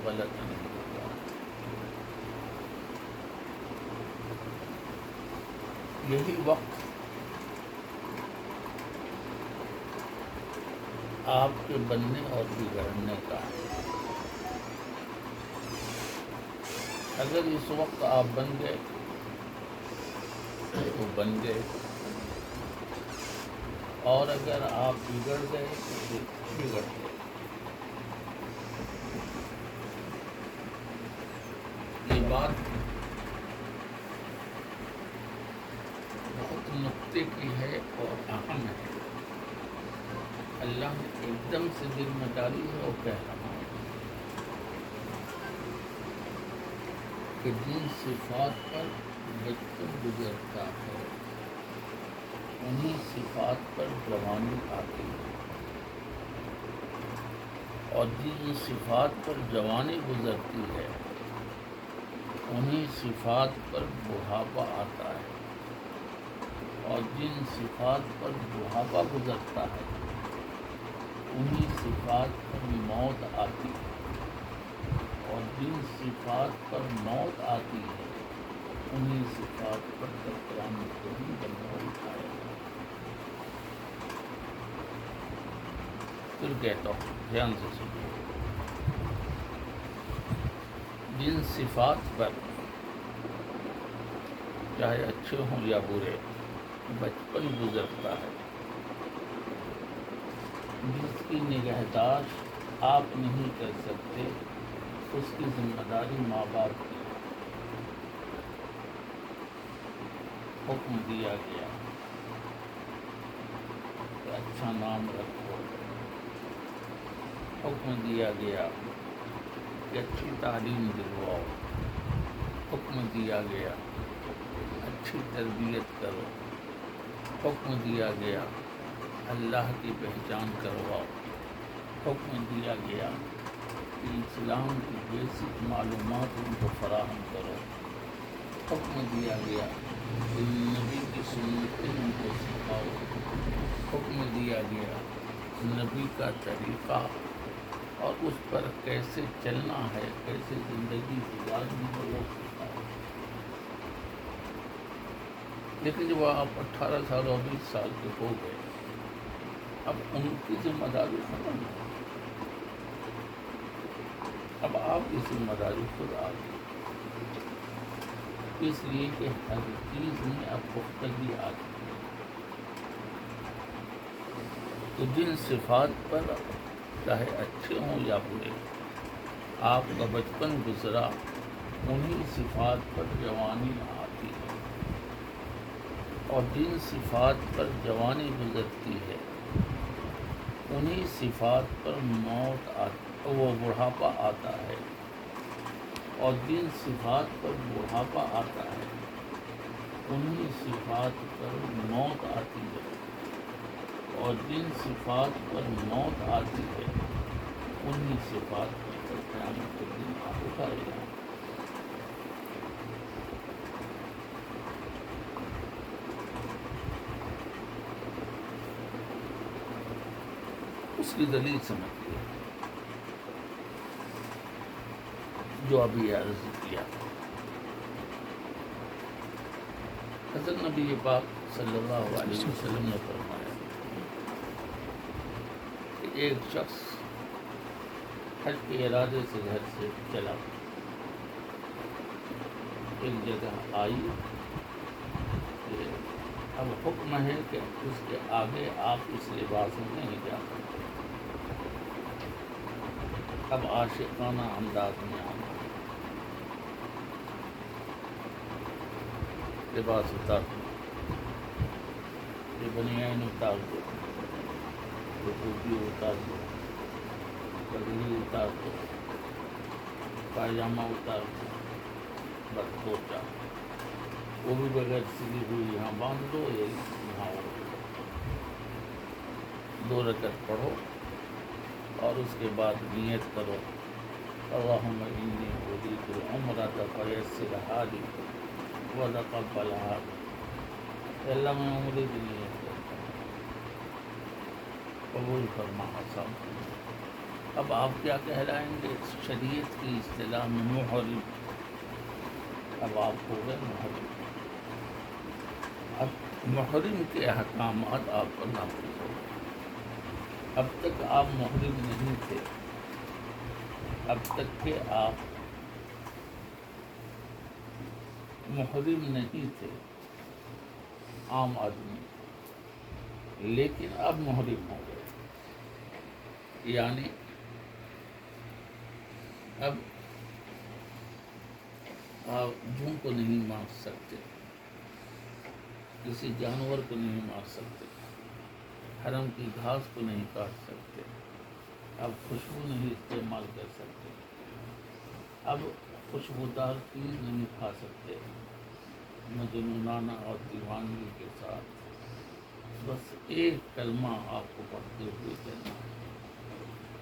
غلط نہیں ہوگا. یہی وقت آپ کے بننے اور بگڑنے کا ہے. اگر اس وقت آپ بن گئے تو بن گئے، اور اگر آپ بگڑ گئے تو پھر بگڑ گئے. یہ بات بہت نقطے کی ہے اور اہم ہے. اللہ نے ایک دم سے دل میں ڈالی ہے اور کہہ رہا ہوں کہ جن صفات پر بچپن گزرتا ہے انہی صفات پر جوانی آتی ہے، اور جن صفات پر جوانی گزرتی ہے انہی صفات پر بڑھاپا آتا ہے، اور جن صفات پر بڑھاپا گزرتا ہے انہی صفات پر موت آتی ہے، اور جن صفات پر موت آتی ہے انہی صفات پر ٹکرانے کو ہی بندہ اٹھائے گا. پھر کہتا ہوں، دھیان سے سنو. جن صفات پر چاہے اچھے ہوں یا برے بچپن گزرتا ہے، جس کی نگہداشت آپ نہیں کر سکتے، اس کی ذمہ داری ماں باپ کی ہے. حکم دیا گیا کہ اچھا نام رکھو، حکم دیا گیا کہ اچھی تعلیم دلواؤ، حکم دیا گیا اچھی تربیت کرو، حکم دیا گیا اللہ کی پہچان کرواؤ، حکم دیا گیا کہ اسلام کی بیسک معلومات ان کو فراہم کرو، حکم دیا گیا کہ نبی کی سنتیں ان کو سکھاؤ، حکم دیا گیا نبی کا طریقہ اور اس پر کیسے چلنا ہے، کیسے زندگی گزارنی ہے وہ سکھاؤ. لیکن جب آپ 18 سال اور 20 سال کے ہو گئے، اب ان کی ذمہ داری ختم ہے، اب آپ کی ذمہ داری خود آ گئی، اس لیے کہ ہر چیز میں اب پختگی آ گئی. تو جن صفات پر چاہے اچھے ہوں یا برے آپ کا بچپن گزرا، انہی صفات پر جوانی آتی ہے، اور جن صفات پر جوانی گزرتی ہے انہی صفات پر موت وہ بڑھاپا آتا ہے، اور جن صفات پر بڑھاپا آتا ہے انہی صفات پر موت آتی ہے، اور جن صفات پر موت آتی ہے انہی صفات پر قیامت کے دن آپ اٹھائے گا. اس کی دلیل سمجھیے جو ابھی عرض کیا. حضرت نبی پاک صلی اللہ علیہ وسلم نے فرمایا کہ ایک شخص حج کے ارادے سے گھر سے چلا، ایک جگہ آئی کہ اب حکم ہے کہ اس کے آگے آپ اس لباس میں نہیں جا سکتے، اب عاشقانہ انداز میں آنا ہے. لباس اتار دو، یہ بنیان اتار دو، یہ ٹوپی اتار دو، پگڑی اتار دو، پائجامہ اتار دو، بس دو چار، وہ بھی بغیر سلی ہوئی یہاں باندھ دو، یہاں وہ 2 رکعت پڑھو، اور اس کے بعد نیت کرو اللہم انی ارید العمرۃ فیسرھا لی وتقبلھا. اللہ میں عمرے کی نیت کرتا ہوں، قبول فرما، آسان فرما. اب آپ کیا کہلائیں گے شریعت کی اصطلاح میں؟ محرم. اب آپ ہو گئے محرم. اب محرم کے احکامات آپ پر نافذ ہو گئے. اب تک آپ محرم نہیں تھے. اب تک کہ آپ محرم نہیں تھے عام آدمی، لیکن اب محرم ہو گئے. یعنی اب آپ جوں کو نہیں مار سکتے، کسی جانور کو نہیں مار سکتے، حرم کی گھاس کو نہیں کاٹ سکتے، اب خوشبو نہیں استعمال کر سکتے، اب خوشبودار چیز نہیں کھا سکتے مجنونانہ اور دیوانگی کے ساتھ. بس ایک کلمہ آپ کو پڑھتے ہوئے کہنا ہے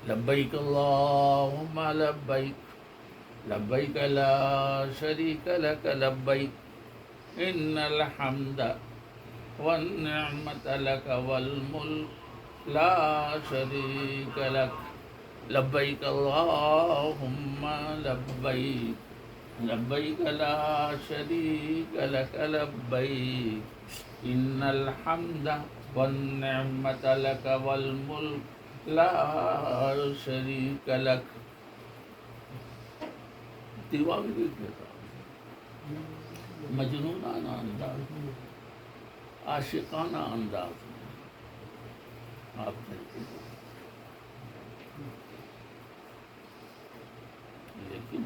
لبیک اللہم لبیک لبیک لا شریک لک لبیک ان الحمد والنعمت لک والملک لا شریک لک لبیک اللہم لبیک لبیک لا شریک لک لبیک ان الحمد والنعمت لک والملک لا شریک لک. دیوانگی کے ساتھ مجنونانہ انداز میں، عاشقانہ انداز میں آپ نے کیا. لیکن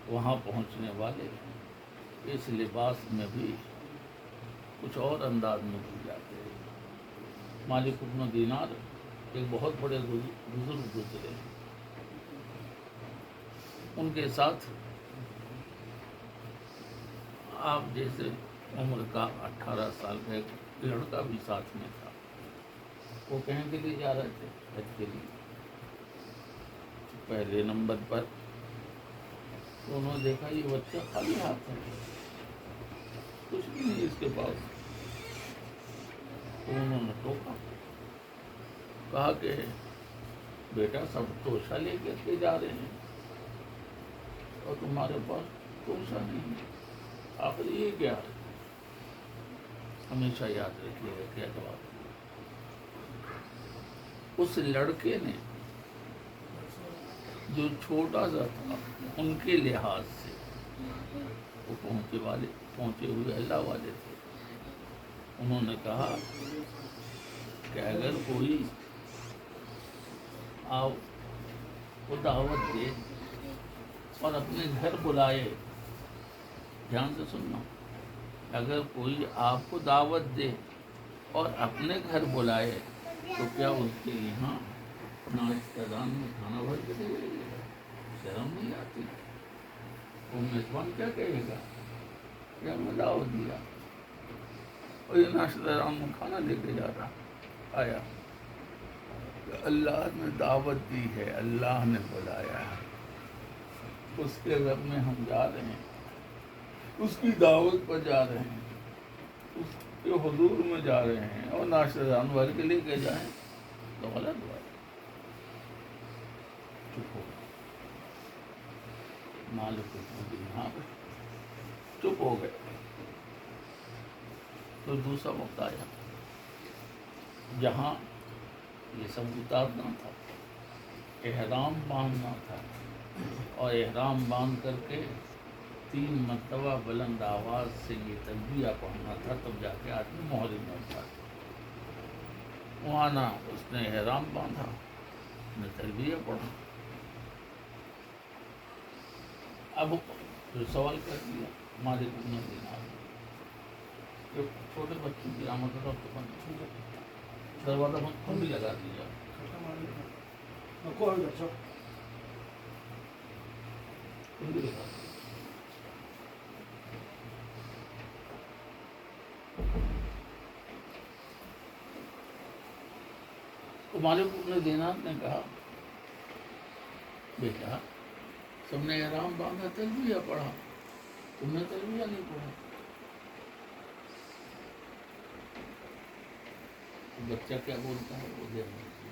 وہاں پہنچنے والے اس لباس میں بھی کچھ اور انداز میں بھول جاتے ہیں. مالک بن دینار ایک بہت بڑے بزرگ گزرے، ان کے ساتھ آپ جیسے عمر کا 18 سال کا ایک لڑکا بھی ساتھ میں تھا. وہ کہیں کے لیے جا رہے تھے؟ حج کے لیے. پہلے نمبر پر تو انہوں نے دیکھا یہ بچہ خالی ہاتھ ہے، کچھ بھی نہیں اس کے پاس. تو انہوں نے ٹوکا، کہا کہ بیٹا سب توشہ لے کے جا رہے ہیں اور تمہارے پاس توشہ نہیں ہے، آخر یہ کیا ہے؟ ہمیشہ یاد رکھیے گا کیا جواب دیا. اس لڑکے نے جو چھوٹا سا تھا ان کے لحاظ سے، وہ پہنچے ہوئے اللہ والے تھے. انہوں نے کہا کہ اگر کوئی آپ کو دعوت دے اور اپنے گھر بلائے، دھیان سے سننا، اگر کوئی آپ کو دعوت دے اور اپنے گھر بلائے تو کیا اس کے یہاں ناشتہ میں کھانا بھر کے دے گا؟ شرم نہیں آتی؟ وہ میزبان کیا کہے گا کہ ہمیں دعوت دیا اور یہ ناشتہ میں کھانا لے کے جا رہا. آیا اللہ نے دعوت دی ہے، اللہ نے بلایا ہے، اس کے گھر میں ہم جا رہے ہیں، اس کی دعوت پر جا رہے ہیں، اس کے حضور میں جا رہے ہیں اور ناشتہ دان بھر کے لے کے جائیں تو غلط بات. چپ ہو گئے. مالک یہاں چپ ہو گئے. تو دوسرا وقت آیا جہاں یہ سب اتارنا تھا، احرام باندھنا تھا، اور احرام باندھ کر کے 3 مرتبہ بلند آواز سے یہ تلبیہ پڑھنا تھا، تب جا کے آدمی محرم ہوتا ہے. وہاں نہ اس نے احرام باندھا نہ تلبیہ پڑھا. اب جو سوال کر دیا مالک بن دینار نے، جو چھوٹے بچوں کی آمد و رفت بند، دروازہ بند بھی لگا دیا. تو مالک بن دینار نے کہا بیٹا تم نے احرام باندھا، تلبیہ پڑھا، تم نے تلبیہ نہیں پڑھا. بچہ کیا بولتا ہے وہ دھیان رکھیے.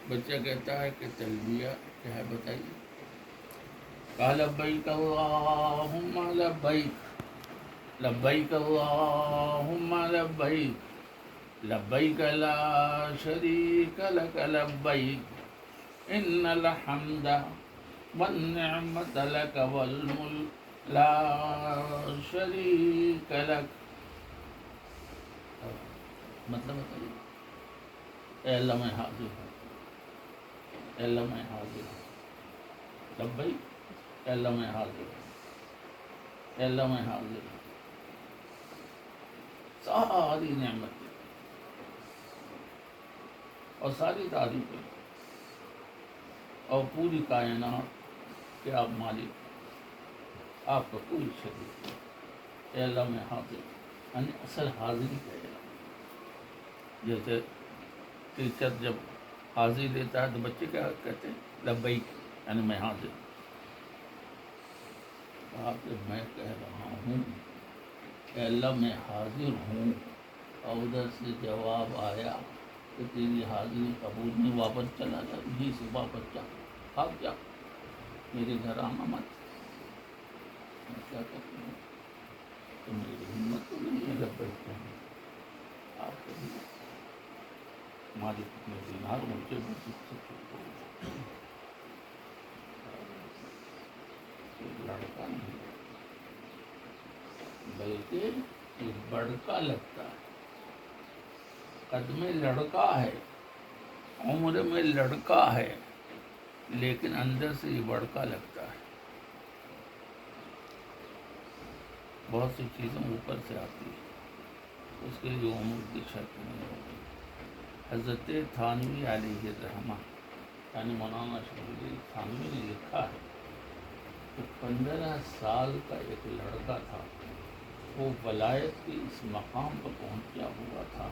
بچہ کہتا ہے کہ تلبیہ کیا ہے بتائیے؟ کہا لبیک اللہم لبیک، لبیک اللہم لبیک، لبیک لا شریک لک لبیک، ان الحمد والنعمت لک والملک لا شریک لک۔ مطلب بتائیے، اے اللہ میں حاضر ہوں، اے اللہ میں حاضر ہوں، لبیک، اے اللہ میں حاضر ہوں، اے اللہ میں حاضر ہوں، ساری نعمتیں اور ساری تعریفیں اور پوری کائنات کے آپ مالک، آپ کا کوئی شریک نہیں، اے اللہ میں حاضر ہوں۔ یعنی اصل حاضری ہے۔ جیسے ٹیچر جب حاضری لیتا ہے تو بچے کیا کہتے ہیں؟ لبیک، یعنی میں حاضر ہوں۔ کہا کہ میں کہہ رہا ہوں اے اللہ میں حاضر ہوں، اور ادھر سے جواب آیا کہ تیری حاضری قبول نہیں، واپس چلا جا، یہیں سے واپس جا، بھاگ جا، میرے گھر آنا مت۔ میں کیا کرتا ہوں؟ تو میری ہمت تو نہیں ہے لبیک کہنے کی۔ آپ کہیے مالک اپنے دینار مجھے مسجد سے چھوڑ دو، یہ لڑکا نہیں بلکہ یہ بڑکا لگتا ہے، قد میں لڑکا ہے، عمر میں لڑکا ہے، لیکن اندر سے یہ بڑکا لگتا ہے۔ بہت سی چیزیں اوپر سے آتی ہیں، اس کے لیے عمر کی شرط نہیں ہوتی۔ حضرت تھانوی علیہ الرحمہ یعنی مولانا شبلی تھانوی نے لکھا ہے کہ 15 سال کا ایک لڑکا تھا، وہ ولایت کے اس مقام پر پہنچا ہوا تھا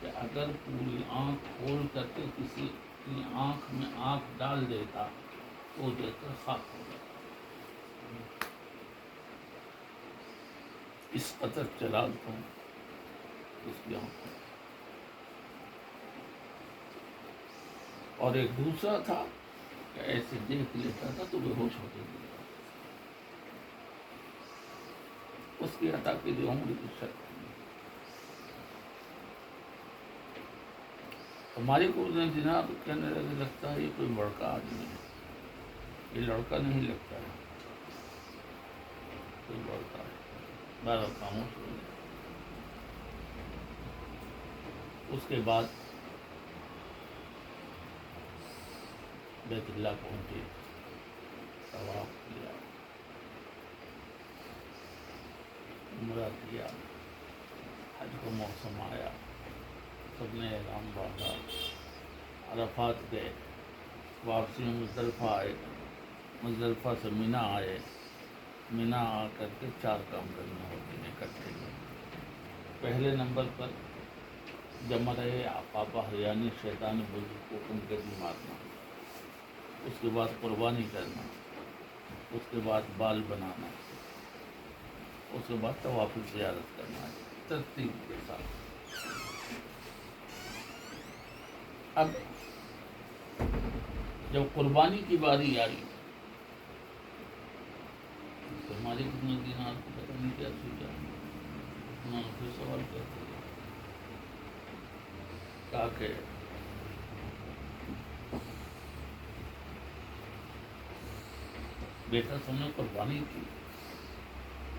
کہ اگر پوری آنکھ کھول کر کے کسی کی آنکھ میں آنکھ ڈال دیتا تو وہ دیکھ کر خاک ہو جاتا۔ اس قدر جلال تھا اس کی آنکھ میں۔ اور ایک دوسرا تھا کہ ایسے دیکھ لیتا تھا تو بے ہوش ہو جاتا۔ اس کی عطا کے لیے عمر کی شرط نہیں۔ ہماری کو جناب کہنے لگے لگتا ہے یہ کوئی بڑکا آدمی ہے، یہ لڑکا نہیں لگتا ہے، کوئی بڑکا ہے۔ بارہ خاموش ہو گیا۔ اس کے بعد بیت اللہ پہنچے، طواف کیا، عمرہ کیا، حج کا موسم آیا، سب نے احرام باندھا، عرفات گئے، واپسی میں مزدلفہ آئے، مزدلفہ سے مینا آئے، مینا آ کر کے 4 کام کرنے ہوتے ہیں اکٹھے۔ پہلے نمبر پر جمرہ عقبہ یعنی شیطان بزرگ کو کنکری مارنا، اس کے بعد قربانی کرنا، اس کے بعد بال بنانا، اس کے بعد طواف زیارت کرنا ہے ترتیب کے ساتھ۔ اب جب قربانی کی باری آئی تو ہماری کتنے دینار کو پتہ نہیں کیا سوچا، انہوں نے پھر سوال کرتے کہا کہ بیٹا سب نے قربانی کی،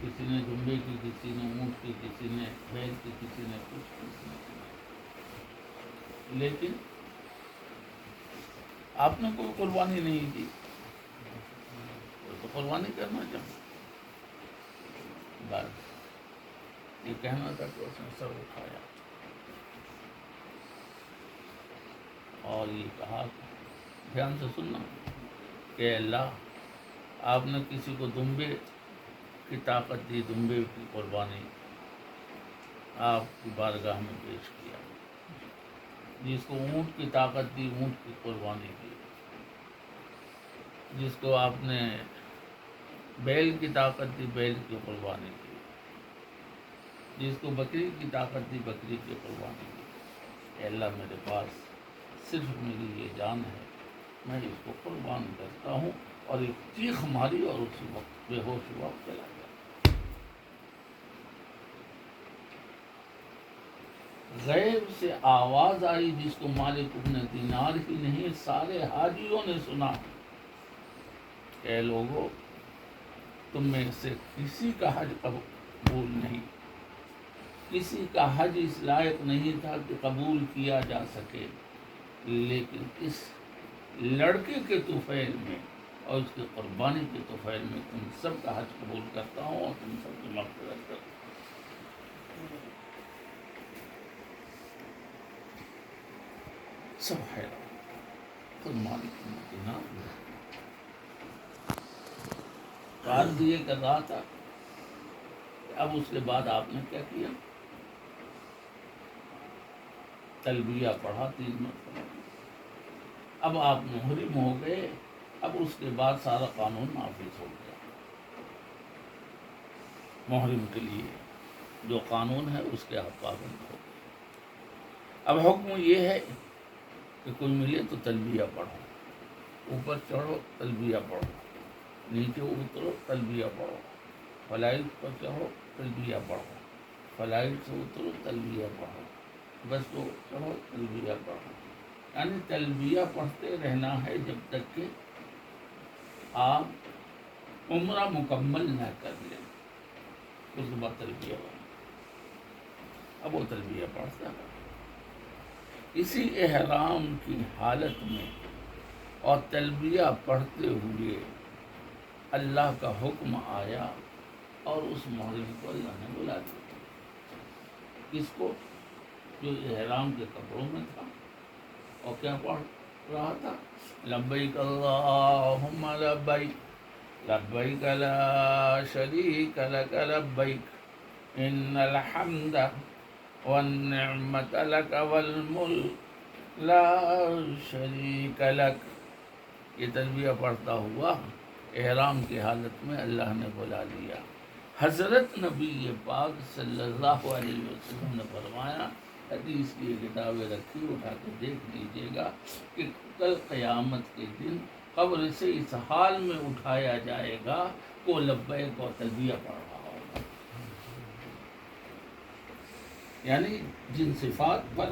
کسی نے دمبے کی، کسی نے اونٹ کی، کسی نے بیل کی، کسی نے کچھ، کسی نے کچھ، لیکن آپ نے کوئی قربانی نہیں کی، کوئی تو قربانی کرنا چاہیے۔ بس یہ کہنا تھا کہ اس نے سر اٹھایا اور یہ کہا، دھیان سے سننا، کہ اللہ آپ نے کسی کو دمبے کی طاقت دی، دمبے کی قربانی آپ کی بارگاہ میں پیش کیا، جس کو اونٹ کی طاقت دی، اونٹ کی قربانی کی، جس کو آپ نے بیل کی طاقت دی، بیل کی قربانی کی، جس کو بکری کی طاقت دی، بکری کی قربانی کی۔ اے اللہ میرے پاس صرف میری یہ جان ہے، میں اس کو قربان کرتا ہوں، اور ایک چیخ ماری اور اسی وقت بے ہوش ہوا چلا گیا۔ غیب سے آواز آئی جس کو مالک ابن دینار ہی نہیں سارے حاجیوں نے سنا، اے لوگو، تم میں سے کسی کا حج قبول نہیں، کسی کا حج اس لائق نہیں تھا کہ قبول کیا جا سکے، لیکن اس لڑکے کے طفیل میں اور اس کی قربانی کے طفیل میں تم سب کا حج قبول کرتا ہوں اور تم سب کی مغفرت کرتا ہوں۔ سب حیران، خود مالک مدینہ عرض یہ کر رہا تھا کہ اب اس کے بعد آپ نے کیا کیا؟ تلبیہ پڑھا 3 مرتبہ، اب آپ محرم ہو گئے، اب اس کے بعد سارا قانون نافذ ہو گیا۔ محرم کے لیے جو قانون ہے اس کے آپ پابند ہو گئے۔ اب حکم یہ ہے کہ کوئی ملے تو تلبیہ پڑھو، اوپر چڑھو تلبیہ پڑھو، نیچے اترو تلبیہ پڑھو، فلائٹ پر چڑھو تلبیہ پڑھو، فلائٹ سے اترو تلبیہ پڑھو، بس کو چڑھو تلبیہ پڑھو، یعنی تلبیہ پڑھتے رہنا ہے جب تک کہ آپ عمرہ مکمل نہ کر لیں، اس کے بعد تلبیہ پڑھو۔ اب وہ تلبیہ پڑھتا ہے، اسی احرام کی حالت میں اور تلبیہ پڑھتے ہوئے اللہ کا حکم آیا اور اس محرم کو اللہ نے بلا دیا۔ کس کو؟ جو احرام کے کپڑوں میں تھا اور کیا پڑھ رہا تھا؟ لبیک اللہم لبیک لبیک لا شریک لک لبیک ان الحمد والنعمت لک والملک لا شریک لک۔ یہ تلبیہ پڑھتا ہوا احرام کی حالت میں اللہ نے بلا لیا۔ حضرت نبی پاک صلی اللہ علیہ وسلم نے فرمایا، حدیث کی کتابیں رکھی، اٹھا کے دیکھ لیجیے گا کہ کل قیامت کے دن قبر سے اس حال میں اٹھایا جائے گا کو لبیک اور تلبیہ پڑھ رہا ہوگا، یعنی جن صفات پر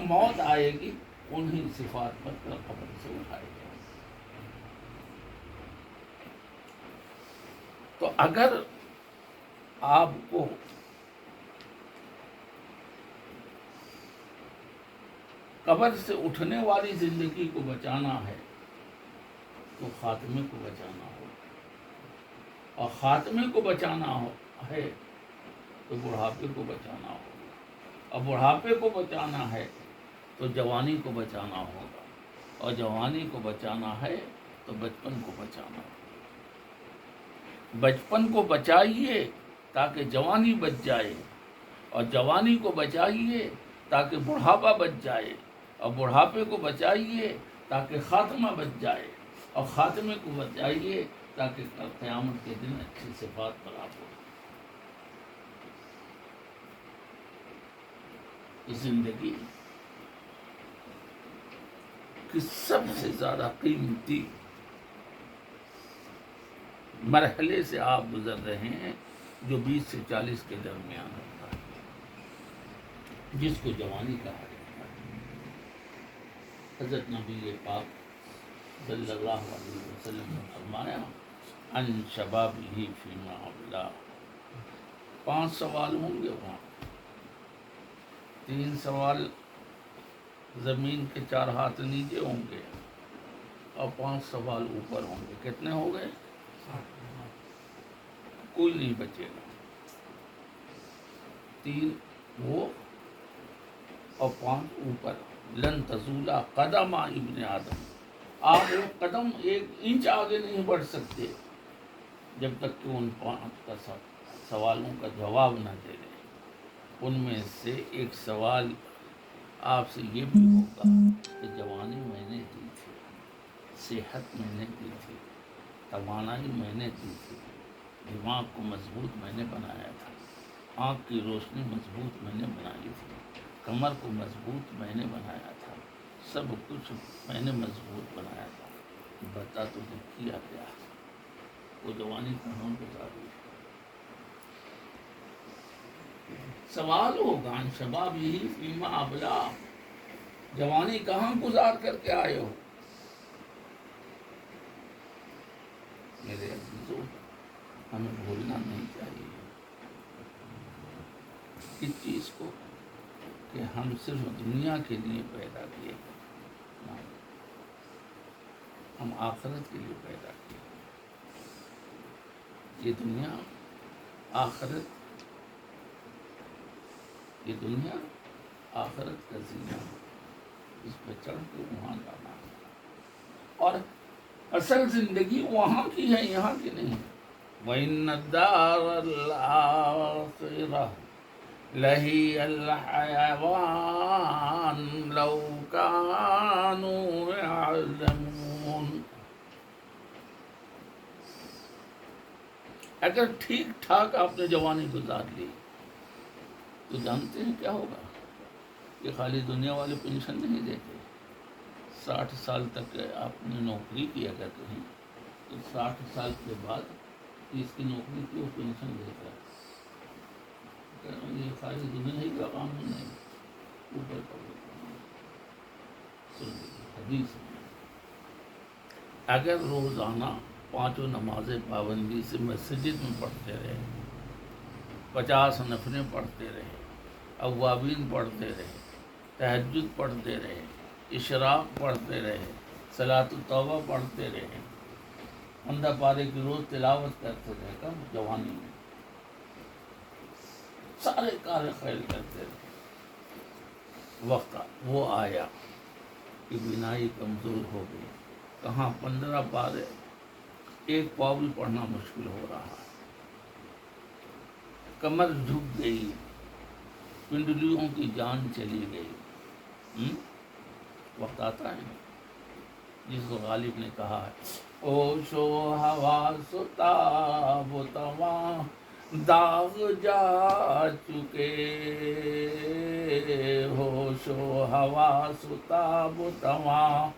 موت آئے گی انہی صفات پر کل قبر سے اٹھائے گا۔ تو اگر آپ کو قبر سے اٹھنے والی زندگی کو بچانا ہے تو خاتمے کو بچانا ہو، اور خاتمے کو بچانا ہے تو بڑھاپے کو بچانا ہوگا، اور بڑھاپے کو بچانا ہے تو جوانی کو بچانا ہوگا، اور جوانی کو بچانا ہے تو بچپن کو بچانا ہوگا۔ بچپن کو بچائیے تاکہ جوانی بچ جائے، اور جوانی کو بچائیے تاکہ بڑھاپا بچ جائے، اور بڑھاپے کو بچائیے تاکہ خاتمہ بچ جائے، اور خاتمے کو بچائیے تاکہ قیامت کے دن اچھی صفات پر آپ ہو۔ زندگی کی سب سے زیادہ قیمتی مرحلے سے آپ گزر رہے ہیں جو 20 سے 40 کے درمیان ہوتا ہے، جس کو جوانی کہا جاتا ہے۔ حضرت نبی پاک صلی اللہ علیہ وسلم نے فرمایا، ان شبابہ فیما ابلا۔ 5 سوال ہوں گے وہاں، 3 سوال زمین کے 4 ہاتھ نیچے ہوں گے اور 5 سوال اوپر ہوں گے۔ کتنے ہو گئے؟ کوئی نہیں بچے گا۔ 3 وہ اور 5 اوپر۔ لن تزولا قدم ابن آدم، آپ ایک قدم 1 انچ آگے نہیں بڑھ سکتے جب تک کہ ان 5 سوالوں کا جواب نہ دے لیں۔ ان میں سے ایک سوال آپ سے یہ بھی ہوگا کہ جوانی میں نے دی تھی، صحت میں نے دی تھی، توانائی میں نے دی تھی، دماغ کو مضبوط میں نے بنایا تھا، آنکھ کی روشنی مضبوط میں نے بنائی تھی، کمر کو مضبوط میں نے بنایا تھا، سب کچھ میں نے مضبوط بنایا تھا، بتا تجھے کیا کیا؟ وہ جوانی کہاں گزاری؟ سوال ہوگا عن شباب یہی فیما ابلا، جوانی کہاں گزار کر کے آئے ہو؟ میرے عزیزوں، ہمیں بھولنا نہیں چاہیے اس چیز کو کہ ہم صرف دنیا کے لیے پیدا کیے ہیں، ہم آخرت کے لیے پیدا کیے۔ یہ دنیا آخرت، یہ دنیا آخرت کا زینہ، اس پہ چڑھ کے وہاں جانا ہے، اور اصل زندگی وہاں کی ہے، یہاں کی نہیں۔ وَإِنَّ الدَّارَ الْآخِرَةَ لَهِيَ الْحَيَوَانُ لَوْ كَانُوا يَعْلَمُونَ۔ اگر ٹھیک ٹھاک آپ نے جوانی گزار لی تو جانتے ہیں کیا ہوگا؟ کہ خالی دنیا والے پینشن نہیں دیتے، 60 سال تک آپ نے نوکری کی اگر کہیں تو 60 سال کے بعد اس کی نوکری کی وہ پینشن دیتا ہے۔ یہ خالی دنیا ہی کا قانون نہیں، اوپر کا بھی قانون۔ حدیث میں اگر روزانہ 5 نمازیں پابندی سے مسجد میں پڑھتے رہے، 50 نفلیں پڑھتے رہے، اوابین پڑھتے رہے، تہجد پڑھتے رہے، اشراق پڑھتے رہے، صلاۃ التوبہ پڑھتے رہے، 15 پارے کی روز تلاوت کرتے رہے، کب؟ جوانی میں سارے کار خیر کرتے رہے، وقت وہ آیا کہ بینائی کمزور ہو گئی، کہاں 15 پارے، ایک پاؤ بھی پڑھنا مشکل ہو رہا ہے، کمر جھک گئی، پنڈلیوں کی جان چلی گئی۔ وقت آتا ہے جس کو غالب نے کہا ہے، ہوش و حواس و تاب و تواں داغ جا چکے، ہوش و حواس و تاب و تواں،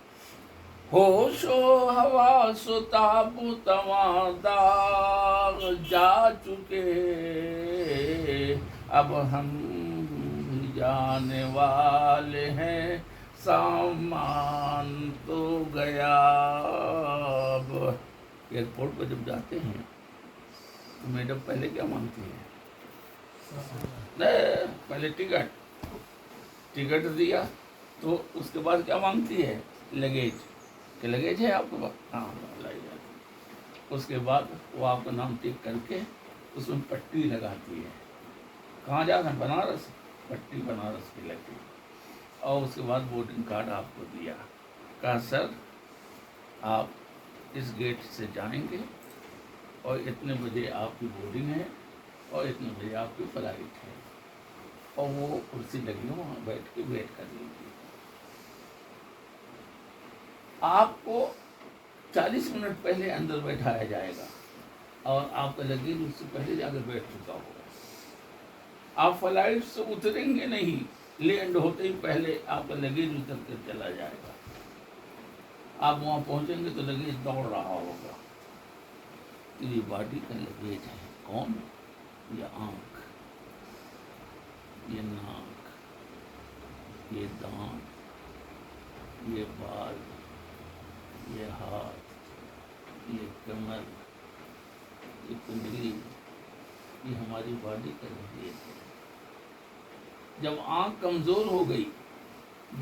ہوش و حواس و تاب و تواں داغ جا چکے، اب ہم بھی جانے والے ہیں، سامان تو گیا۔ اب ایئرپورٹ پہ جب جاتے ہیں تو میڈم پہلے کیا مانگتی ہے؟ پہلے ٹکٹ دیا تو اس کے بعد کیا مانگتی ہے؟ لگیج، کہ لگیج ہے آپ کے پاس؟ ہاں لائی جاتی۔ اس کے بعد وہ آپ کا نام ٹک کر کے اس میں پٹی لگاتی ہے، کہاں جانا ہے؟ بنارس، پٹی بنارس کی لگی، اور اس کے بعد بورڈنگ کارڈ آپ کو دیا، کہا سر آپ اس گیٹ سے جائیں گے اور اتنے بجے آپ کی بورڈنگ ہے اور اتنے بجے آپ کی فلائٹ ہے، اور وہ کرسی لگی ہو، وہاں بیٹھ کے ویٹ کر لیجیے۔ آپ کو 40 منٹ پہلے اندر بیٹھایا جائے گا اور آپ کا لگیج اس سے پہلے جا کے بیٹھ چکا ہوگا۔ آپ فلائٹ سے اتریں گے نہیں، لینڈ ہوتے ہی پہلے آپ کا لگیج اتر کر چلا جائے گا۔ آپ وہاں پہنچیں گے تو لگیج دوڑ رہا ہوگا، یہ باڈی کا لگیج ہے۔ کون؟ یہ آنکھ، یہ ناک، یہ دانت، یہ بال، یہ ہاتھ، یہ کمر، یہ کنڈلی، یہ ہماری باڈی کا لگیج ہے۔ جب آنکھ کمزور ہو گئی،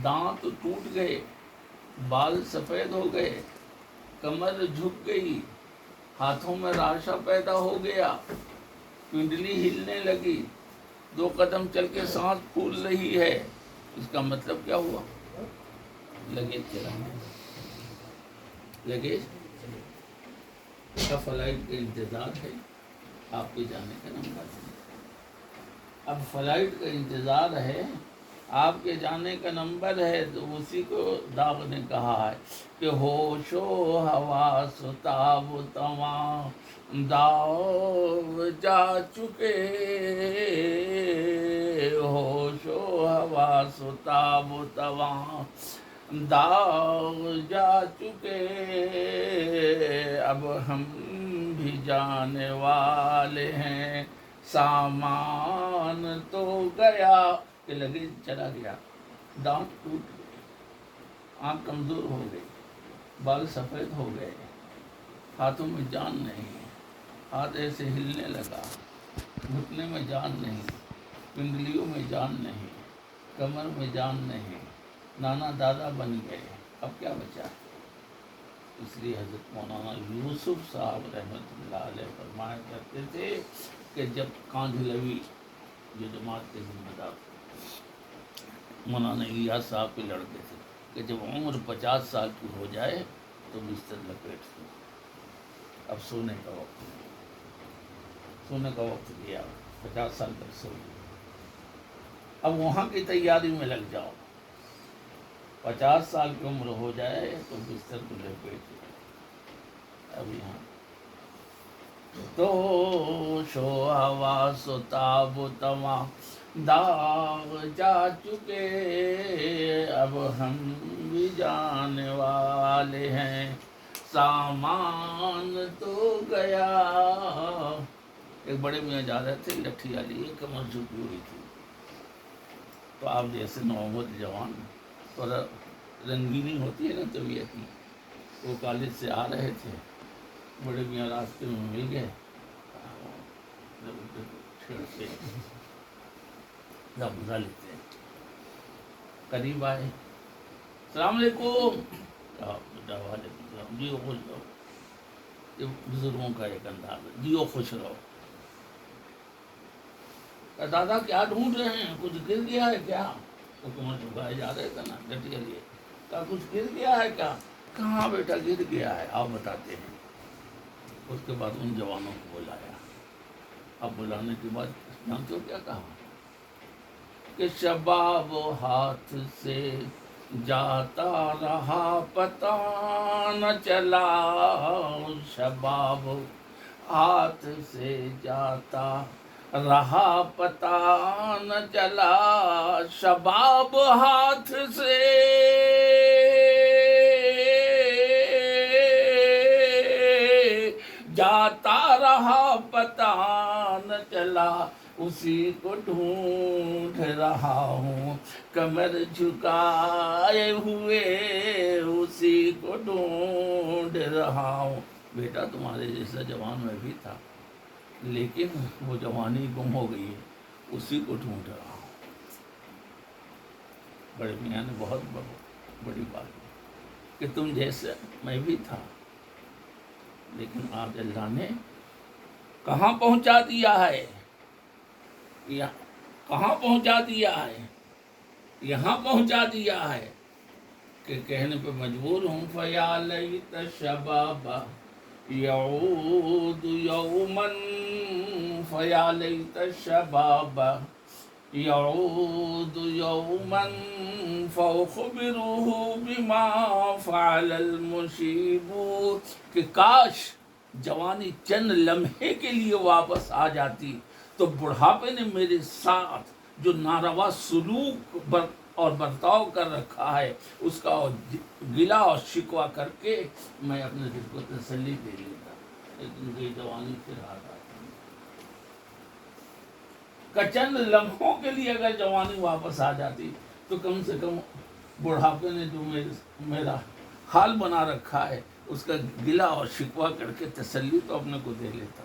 دانت ٹوٹ گئے، بال سفید ہو گئے، کمر جھک گئی، ہاتھوں میں راشا پیدا ہو گیا، پنڈلی ہلنے لگی، 2 قدم چل کے سانس پھول رہی ہے، اس کا مطلب کیا ہوا؟ لگیج چلا گیا۔ لگیج کا فلائٹ کا انتظار ہے، آپ کے جانے کا نمبر ہے۔ اب فلائٹ کا انتظار ہے، آپ کے جانے کا نمبر ہے، تو اسی کو داغ نے کہا ہے کہ ہوش و حواس و تاب و تواں داغ جا چکے، ہوش و حواس و تاب و تواں داغ جا چکے اب ہم بھی جانے والے ہیں، سامان تو گیا کہ لگے چلا گیا، دانت ٹوٹ گئے، آنکھ کمزور ہو گئی، بال سفید ہو گئے، ہاتھوں میں جان نہیں، ہاتھ ایسے ہلنے لگا، گھٹنے میں جان نہیں، پنڈلیوں میں جان نہیں، کمر میں جان نہیں، نانا دادا بن گئے، اب کیا بچا؟ اس لیے حضرت مولانا یوسف صاحب رحمۃ اللہ علیہ فرمایا کرتے تھے کہ جب کاندھلوی جو جماعت کے ذمہ دار مولانا الیاس صاحب کے لڑکے تھے کہ جب عمر 50 سال کی ہو جائے تو بستر لپیٹ سو، اب سونے کا وقت، سونے کا وقت دیا، 50 سال تک سو، اب وہاں کی تیاری میں لگ جاؤ، 50 سال کی عمر ہو جائے تو بستر کو لپیٹ دو، اب یہاں تو شو حواس و تاب و تواں داغ جا چکے اب ہم بھی جانے والے ہیں، سامان تو گیا۔ ایک بڑے میاں جا رہے تھے لٹھی والی، ایک کمر جھکی ہوئی تھی، تو آپ جیسے نوعمر جوان اور رنگینی ہوتی ہے نا طبیعت کی، وہ کالج سے آ رہے تھے، بڑے میاں راستے میں مل گئے، چھڑتے مزہ لیتے ہیں، قریب آئے، السلام علیکم، وعلیکم السلام، جی خوش رہو، یہ بزرگوں کا ایک انداز ہے، جیو خوش رہو۔ دادا کیا ڈھونڈ رہے ہیں، کچھ گر گیا ہے کیا؟ حکومت چکائے جا رہے تھے نا گٹیا لیے، کہا کچھ گر گیا ہے کیا؟ کہاں بیٹا گر گیا ہے، آپ بتاتے ہیں۔ اس کے بعد ان جوانوں کو بلایا، اب بلانے کے بعد جانتے ہو کیا کہا کہ شباب ہاتھ سے جاتا رہا پتہ نہ چلا، شباب ہاتھ سے جاتا رہا پتہ نہ چلا، شباب ہاتھ سے جاتا رہا پتہ نہ چلا، اسی کو ڈھونڈ رہا ہوں کمر جھکائے ہوئے، اسی کو ڈھونڈ رہا ہوں۔ بیٹا تمہارے جیسا جوان میں بھی تھا، لیکن وہ جوانی گم ہو گئی ہے، اسی کو ڈھونڈ رہا ہوں۔ بڑے میاں نے بہت بڑی بات کی کہ تم جیسا میں بھی تھا، لیکن آج اللہ نے کہاں پہنچا دیا ہے، کہاں پہنچا دیا ہے، یہاں پہنچا دیا ہے کہ کہنے پہ مجبور ہوں، فیا لیت شباب یعود یوما، فیا لیت شباب یعود یوما فاخبرہ بما فعل المشیب، کہ کاش جوانی چند لمحے کے لیے واپس آ جاتی تو بڑھاپے نے میرے ساتھ جو ناروا سلوک اور برتاؤ کر رکھا ہے اس کا گلا اور شکوہ کر کے میں اپنے دل کو تسلی دے لیتا، لیکن یہ جوانی پھر آ جاتی کہ چند لمحوں کے لیے اگر جوانی واپس آ جاتی تو کم سے کم بڑھاپے نے جو میرا حال بنا رکھا ہے اس کا گلا اور شکوہ کر کے تسلی تو اپنے کو دے لیتا۔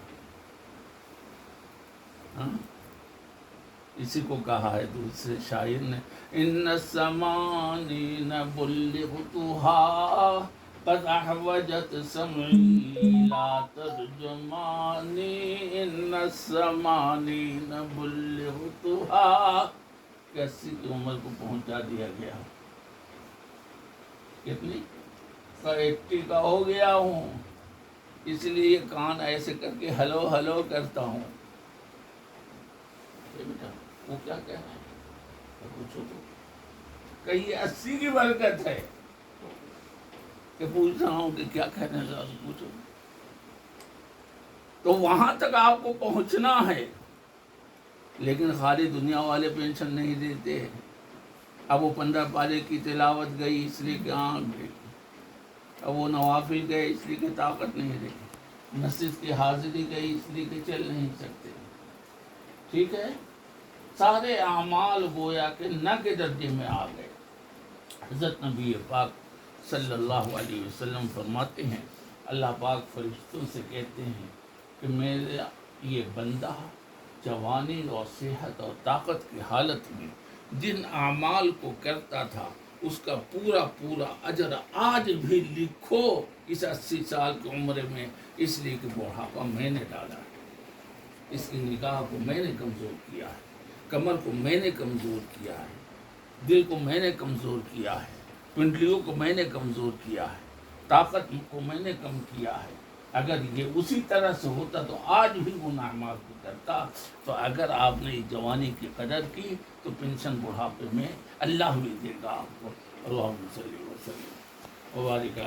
اسی کو کہا ہے دوسرے شاعر نے، ان السمانین بلغتها قد احوجت سمعی لا ترجمانی، ان السمانین بلغتها، کہ 80 کی عمر کو پہنچا دیا گیا، کتنی 80 کا ہو گیا ہوں، اس لیے کان ایسے کر کے ہلو ہلو کرتا ہوں۔ بیٹا وہ کیا کہہ رہے ہیں، پوچھو تو کہ یہ 80 کی برکت ہے، کہ پوچھ رہا ہوں کہ کیا کہہ رہے ہیں، پوچھو۔ تو وہاں تک آپ کو پہنچنا ہے، لیکن خالی دنیا والے پینشن نہیں دیتے، اب وہ 15 پارے کی تلاوت گئی اس لیے کہ آنکھ گئی، اب وہ نوافل گئے اس لیے کہ طاقت نہیں رہی، مسجد کی حاضری گئی اس لیے کہ چل نہیں سکتے، ٹھیک ہے، سارے اعمال گویا کہ نہ کے درجے میں آ گئے۔ حضرت نبی پاک صلی اللہ علیہ وسلم فرماتے ہیں، اللہ پاک فرشتوں سے کہتے ہیں کہ میرا یہ بندہ جوانی اور صحت اور طاقت کی حالت میں جن اعمال کو کرتا تھا اس کا پورا پورا اجر آج بھی لکھو اس 80 سال کی عمر میں، اس لیے کہ بڑھاپا میں نے ڈالا ہے، اس کی نگاہ کو میں نے کمزور کیا ہے، کمر کو میں نے کمزور کیا ہے، دل کو میں نے کمزور کیا ہے، پنڈلیوں کو میں نے کمزور کیا ہے، طاقت کو میں نے کم کیا ہے۔ اگر یہ اسی طرح سے ہوتا تو آج بھی وہ اعمال کو کرتا۔ تو اگر آپ نے جوانی کی قدر کی تو پینشن بڑھاپے میں اللہ بھی دے گا آپ کو۔ اللہم صلی وسلم وبارک